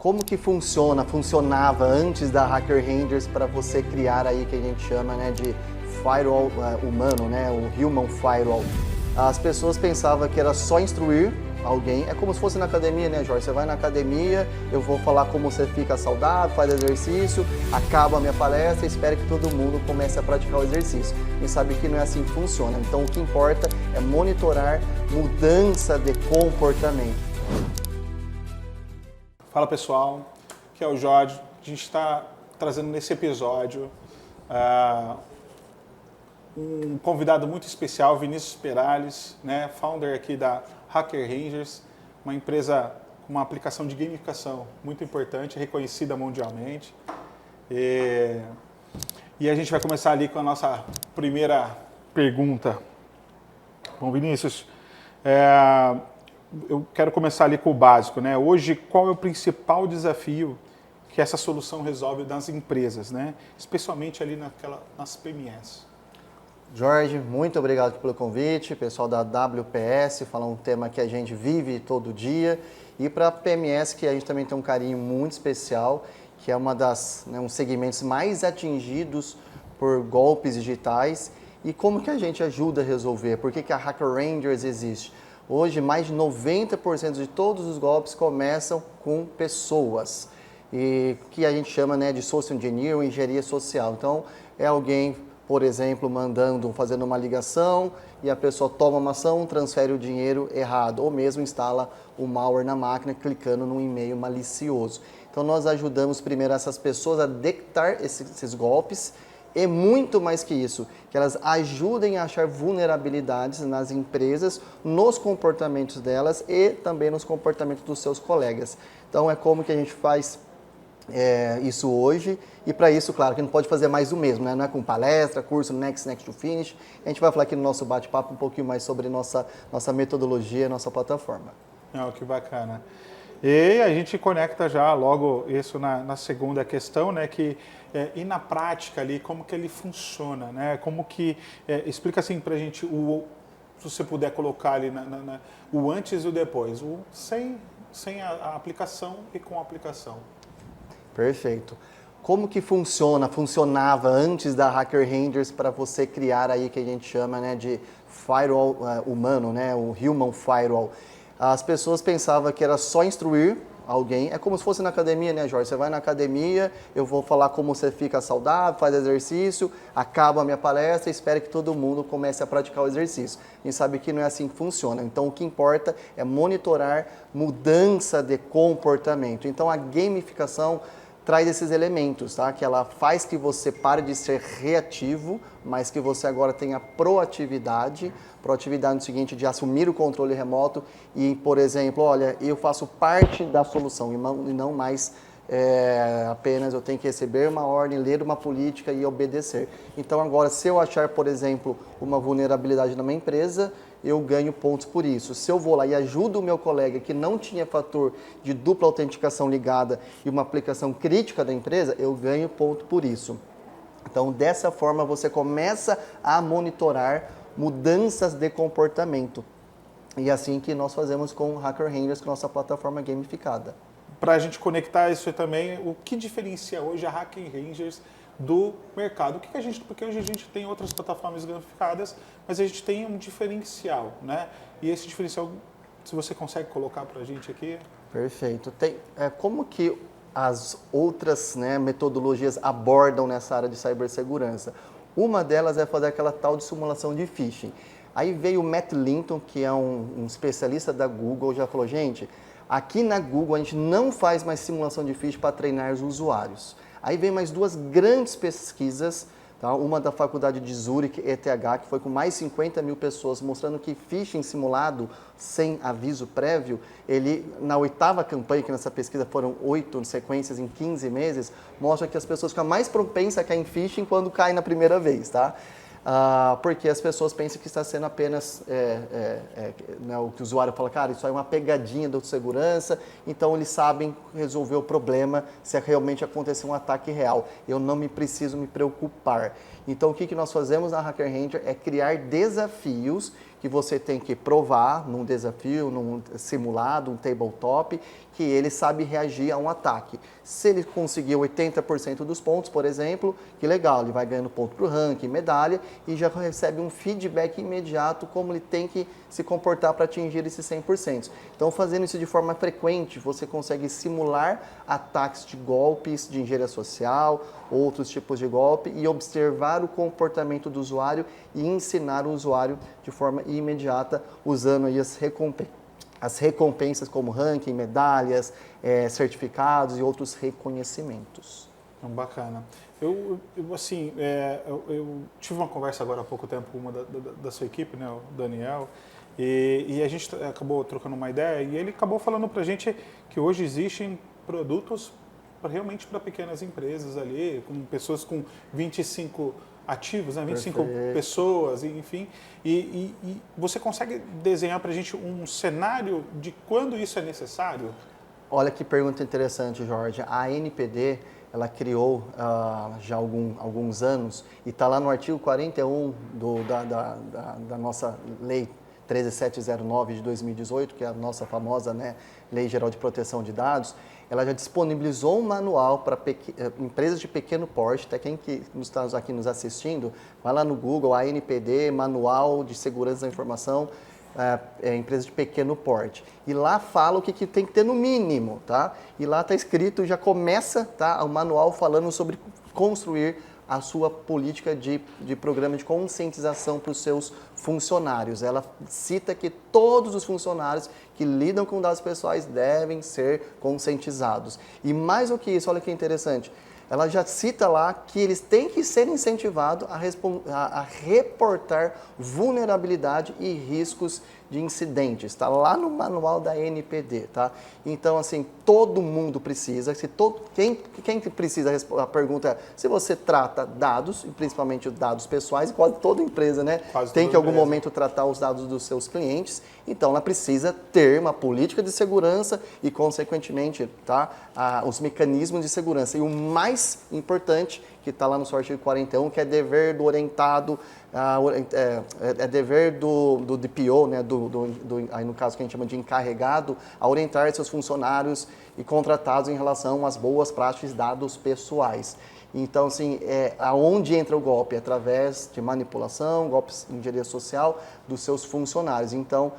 como que funcionava antes da Hacker Rangers para você criar aí que a gente chama, né, de firewall humano, né, o Human Firewall. As pessoas pensavam que era só instruir alguém, é como se fosse na academia, né, Jorge? Você vai na academia, eu vou falar como você fica saudável, faz exercício, acaba a minha palestra e espero que todo mundo comece a praticar o exercício. E sabe que não é assim que funciona. Então o que importa é monitorar mudança de comportamento. Fala pessoal, aqui é o Jorge. A gente está trazendo nesse episódio um convidado muito especial, Vinícius Perales, né, founder aqui da Hacker Rangers, uma empresa com uma aplicação de gamificação muito importante, reconhecida mundialmente. E a gente vai começar ali com a nossa primeira pergunta. Bom, Vinícius, eu quero começar ali com o básico, né? Hoje, qual é o principal desafio que essa solução resolve nas empresas, né? Especialmente ali nas PMS? Jorge, muito obrigado pelo convite, pessoal da WPS, falar um tema que a gente vive todo dia, e para a PMS, que a gente também tem um carinho muito especial, que é um dos segmentos mais atingidos por golpes digitais, e como que a gente ajuda a resolver, por que a Hacker Rangers existe? Hoje, mais de 90% de todos os golpes começam com pessoas, e que a gente chama, né, de social engineering ou engenharia social. Então, é alguém, por exemplo, fazendo uma ligação e a pessoa toma uma ação, transfere o dinheiro errado, ou mesmo instala o malware na máquina clicando num e-mail malicioso. Então nós ajudamos primeiro essas pessoas a detectar esses golpes e muito mais que isso, que elas ajudem a achar vulnerabilidades nas empresas, nos comportamentos delas e também nos comportamentos dos seus colegas. Então é como que a gente faz isso hoje, e para isso, claro, que não pode fazer mais o mesmo, né? Não é com palestra, curso, next to finish. A gente vai falar aqui no nosso bate-papo um pouquinho mais sobre nossa metodologia, nossa plataforma. Que bacana. E a gente conecta já logo isso na segunda questão, né? E na prática ali, como que ele funciona, né? Como que, explica assim pra gente, se você puder colocar ali o antes e o depois, sem a aplicação e com a aplicação. Perfeito. Como que funcionava antes da Hacker Rangers para você criar aí que a gente chama, né, de firewall humano, né, o Human Firewall? As pessoas pensavam que era só instruir alguém, é como se fosse na academia, né, Jorge? Você vai na academia, eu vou falar como você fica saudável, faz exercício, acaba a minha palestra e espero que todo mundo comece a praticar o exercício. A gente sabe que não é assim que funciona. Então, o que importa é monitorar mudança de comportamento. Então, a gamificação traz esses elementos, tá? Que ela faz que você pare de ser reativo, mas que você agora tenha proatividade. Proatividade no seguinte, de assumir o controle remoto e, por exemplo, olha, eu faço parte da solução e não mais apenas eu tenho que receber uma ordem, ler uma política e obedecer. Então agora, se eu achar, por exemplo, uma vulnerabilidade numa empresa, eu ganho pontos por isso. Se eu vou lá e ajudo o meu colega que não tinha fator de dupla autenticação ligada e uma aplicação crítica da empresa, eu ganho ponto por isso. Então, dessa forma, você começa a monitorar mudanças de comportamento. E é assim que nós fazemos com o Hacker Rangers, com a nossa plataforma gamificada. Para a gente conectar isso também, o que diferencia hoje a Hacker Rangers do mercado? Porque hoje a gente tem outras plataformas gamificadas, mas a gente tem um diferencial, né? E esse diferencial, se você consegue colocar para a gente aqui? Perfeito. Como que as outras, né, metodologias abordam nessa área de cibersegurança? Uma delas é fazer aquela tal de simulação de phishing. Aí veio o Matt Linton, que é um especialista da Google, já falou, gente, aqui na Google a gente não faz mais simulação de phishing para treinar os usuários. Aí vem mais duas grandes pesquisas, tá? Uma da Faculdade de Zurich, ETH, que foi com mais 50 mil pessoas, mostrando que phishing simulado, sem aviso prévio, na 8ª campanha, que nessa pesquisa foram 8 sequências em 15 meses, mostra que as pessoas ficam mais propensas a cair em phishing quando caem na primeira vez, tá? Porque as pessoas pensam que está sendo apenas né, o que o usuário fala, cara, isso aí é uma pegadinha da segurança, então eles sabem resolver o problema se realmente acontecer um ataque real. Eu não preciso me preocupar. Então o que nós fazemos na Hacker Ranger é criar desafios que você tem que provar num desafio, num simulado, um tabletop, que ele sabe reagir a um ataque. Se ele conseguir 80% dos pontos, por exemplo, que legal, ele vai ganhando ponto para o ranking, medalha, e já recebe um feedback imediato como ele tem que se comportar para atingir esses 100%. Então, fazendo isso de forma frequente, você consegue simular ataques de golpes, de engenharia social, outros tipos de golpe, e observar o comportamento do usuário e ensinar o usuário de forma imediata, usando aí as recompensas como ranking, medalhas, certificados e outros reconhecimentos. Bacana. Eu tive uma conversa agora há pouco tempo com uma da sua equipe, né, o Daniel, e a gente acabou trocando uma ideia e ele acabou falando para a gente que hoje existem produtos realmente para pequenas empresas ali, com pessoas com 25 ativos, né? 25 Perfeito. pessoas, enfim. E você consegue desenhar para a gente um cenário de quando isso é necessário? Olha que pergunta interessante, Jorge. A ANPD, ela criou já há alguns anos, e está lá no artigo 41 da nossa lei 13709 de 2018, que é a nossa famosa, né, Lei Geral de Proteção de Dados. Ela já disponibilizou um manual para empresas de pequeno porte. Até quem que está aqui nos assistindo, vai lá no Google, ANPD, Manual de Segurança da Informação, empresa de pequeno porte. E lá fala o que tem que ter no mínimo, tá? E lá está escrito, já começa, tá, o manual falando sobre construir a sua política de programa de conscientização para os seus funcionários. Ela cita que todos os funcionários que lidam com dados pessoais devem ser conscientizados. E mais do que isso, olha que interessante, ela já cita lá que eles têm que ser incentivados a reportar vulnerabilidade e riscos de incidentes. Está lá no manual da ANPD, tá? Então, assim, todo mundo precisa. Quem precisa? A pergunta é, se você trata dados, e principalmente dados pessoais, quase toda empresa, né? Tem que em algum momento tratar os dados dos seus clientes. Então, ela precisa ter uma política de segurança e, consequentemente, tá, os mecanismos de segurança. E o mais importante, que está lá no seu artigo 41, que é dever do orientado, dever do DPO, né, aí no caso que a gente chama de encarregado, a orientar seus funcionários e contratados em relação às boas práticas de dados pessoais. Então, assim, aonde entra o golpe? Através de manipulação, golpes de engenharia social dos seus funcionários. Então,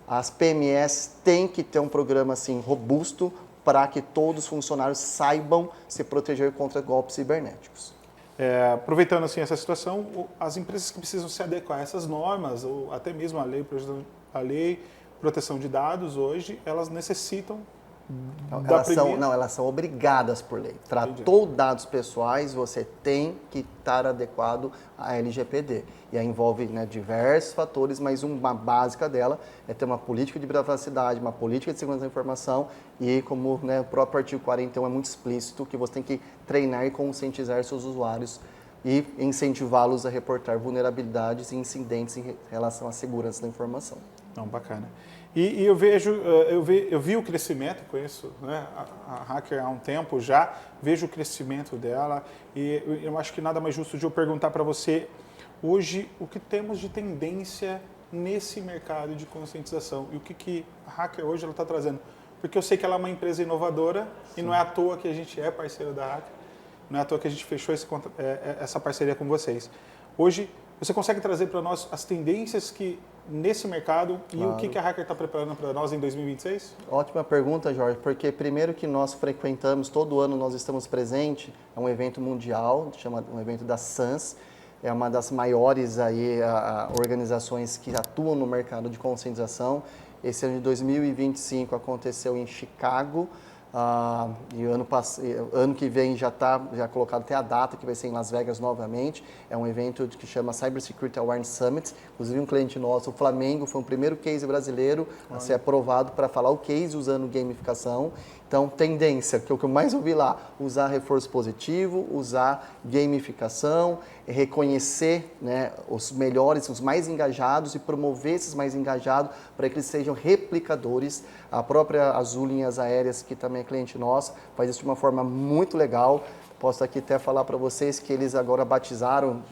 as PMS têm que ter um programa assim robusto para que todos os funcionários saibam se proteger contra golpes cibernéticos. Aproveitando assim essa situação, as empresas que precisam se adequar a essas normas, ou até mesmo a lei proteção de dados hoje, elas necessitam Elas são obrigadas por lei. Tratou dados pessoais, você tem que estar adequado à LGPD. E aí envolve, né, diversos fatores, mas uma básica dela é ter uma política de privacidade, uma política de segurança da informação e, como, né, o próprio artigo 41 é muito explícito, que você tem que treinar e conscientizar seus usuários e incentivá-los a reportar vulnerabilidades e incidentes em relação à segurança da informação. Não, bacana. E eu vi o crescimento, conheço, né, a Hacker há um tempo já, vejo o crescimento dela e eu acho que nada mais justo de eu perguntar para você hoje o que temos de tendência nesse mercado de conscientização e o que a Hacker hoje está trazendo. Porque eu sei que ela é uma empresa inovadora. Sim. E não é à toa que a gente é parceiro da Hacker, não é à toa que a gente fechou essa parceria com vocês. Hoje, você consegue trazer para nós as tendências que nesse mercado e o que a Hacker está preparando para nós em 2026? Ótima pergunta, Jorge, porque primeiro que nós frequentamos, todo ano nós estamos presentes, é um evento mundial, chama um evento da SANS, é uma das maiores aí, organizações que atuam no mercado de conscientização. Esse ano de 2025 aconteceu em Chicago, e ano que vem já está colocado até a data, que vai ser em Las Vegas novamente. É um evento que chama Cyber Security Awareness Summit. Inclusive um cliente nosso, o Flamengo, foi o primeiro case brasileiro a ser aprovado para falar o case usando gamificação. Então, tendência, que é o que eu mais ouvi lá, usar reforço positivo, usar gamificação, reconhecer, né, os melhores, os mais engajados e promover esses mais engajados para que eles sejam replicadores. A própria Azul Linhas Aéreas, que também é cliente nosso, faz isso de uma forma muito legal. Posso aqui até falar para vocês que eles agora batizaram,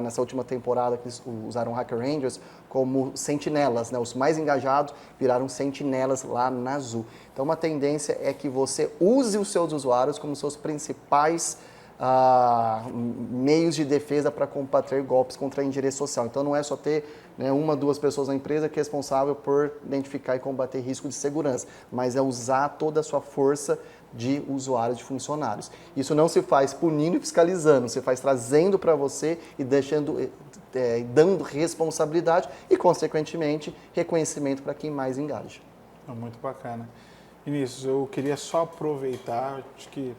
nessa última temporada que eles usaram Hacker Rangers, como sentinelas, né? Os mais engajados viraram sentinelas lá na Azul. Então, uma tendência é que você use os seus usuários como seus principais meios de defesa para combater golpes contra a engenharia social. Então, não é só ter, né, uma, duas pessoas na empresa que é responsável por identificar e combater risco de segurança, mas é usar toda a sua força de usuários, de funcionários. Isso não se faz punindo e fiscalizando, se faz trazendo para você e dando responsabilidade e, consequentemente, reconhecimento para quem mais engaja. Muito bacana. Vinícius, eu queria só aproveitar, acho que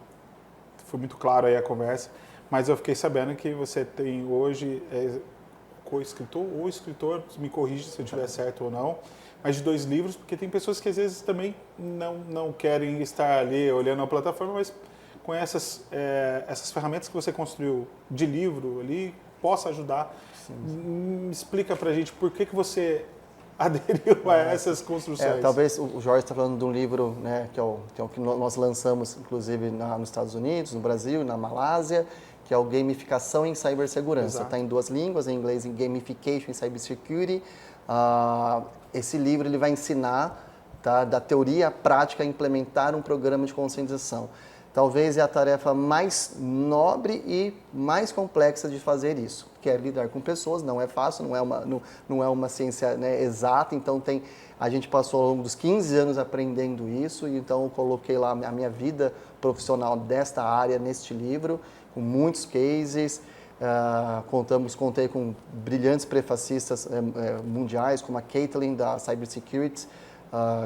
foi muito claro aí a conversa, mas eu fiquei sabendo que você tem hoje co-escritor ou escritor, me corrija se eu estiver certo ou não, mas de 2 livros, porque tem pessoas que às vezes também não querem estar ali olhando a plataforma, mas com essas ferramentas que você construiu de livro ali, possa ajudar. Sim. Explica pra gente por que você aderiu a essas construções. Talvez o Jorge está falando de um livro, né, que é o que nós lançamos, inclusive, nos Estados Unidos, no Brasil, na Malásia, que é o Gamificação em Cibersegurança. Está em 2 línguas, em inglês, em Gamification em Cybersecurity. Esse livro ele vai ensinar, tá, da teoria à prática, a implementar um programa de conscientização. Talvez é a tarefa mais nobre e mais complexa de fazer isso, que é lidar com pessoas. Não é fácil, não é uma ciência, né, exata, então a gente passou ao longo dos 15 anos aprendendo isso, e então eu coloquei lá a minha vida profissional desta área neste livro, com muitos cases. Contei com brilhantes prefacistas mundiais, como a Caitlin, da Cybersecurity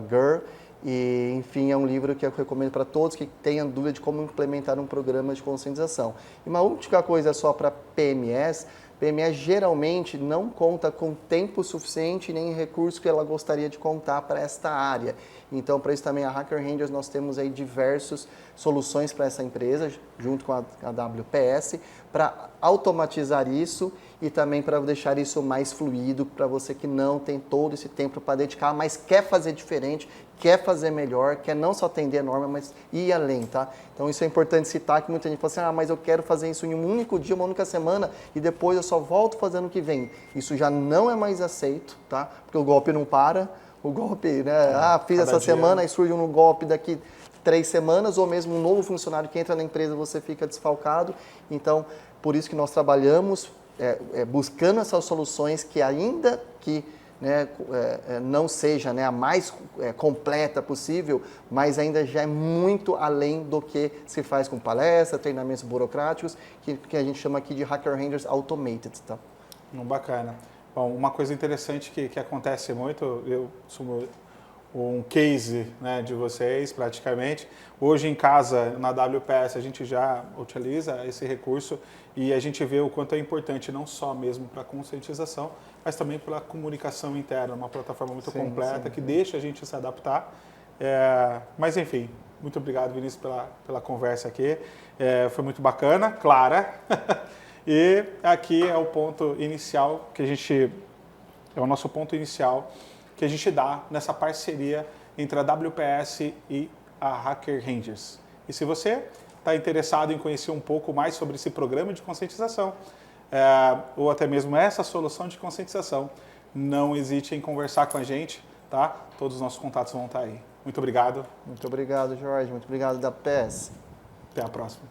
Girl. E, enfim, é um livro que eu recomendo para todos que tenham dúvida de como implementar um programa de conscientização. E uma última coisa só para PMS. PMS geralmente não conta com tempo suficiente nem recurso que ela gostaria de contar para esta área. Então, para isso também a Hacker Rangers, nós temos aí diversas soluções para essa empresa, junto com a WPS, para automatizar isso e também para deixar isso mais fluido para você que não tem todo esse tempo para dedicar, mas quer fazer diferente, quer fazer melhor, quer não só atender a norma, mas ir além, tá? Então isso é importante citar, que muita gente fala assim, mas eu quero fazer isso em um único dia, uma única semana, e depois eu só volto fazendo o que vem. Isso já não é mais aceito, tá? Porque o golpe não para, o golpe, né? Fiz essa semana e surge um golpe daqui 3 semanas, ou mesmo um novo funcionário que entra na empresa, você fica desfalcado. Então, por isso que nós trabalhamos buscando essas soluções que, ainda que, né, não seja, né, a mais completa possível, mas ainda já é muito além do que se faz com palestras, treinamentos burocráticos, que a gente chama aqui de Hacker Rangers Automated. Tá? Bacana. Bom, uma coisa interessante que acontece muito, eu sou um case, né, de vocês praticamente. Hoje em casa, na WPS, a gente já utiliza esse recurso e a gente vê o quanto é importante, não só mesmo para a conscientização, mas também para a comunicação interna, uma plataforma muito completa que deixa a gente se adaptar. Mas enfim, muito obrigado, Vinícius, pela conversa aqui. Foi muito bacana, clara. E aqui é o ponto inicial é o nosso ponto inicial que a gente dá nessa parceria entre a WPS e a Hacker Rangers. E se você está interessado em conhecer um pouco mais sobre esse programa de conscientização, ou até mesmo essa solução de conscientização, não hesite em conversar com a gente, tá? Todos os nossos contatos vão estar aí. Muito obrigado. Muito obrigado, Jorge. Muito obrigado, WPS. Até a próxima.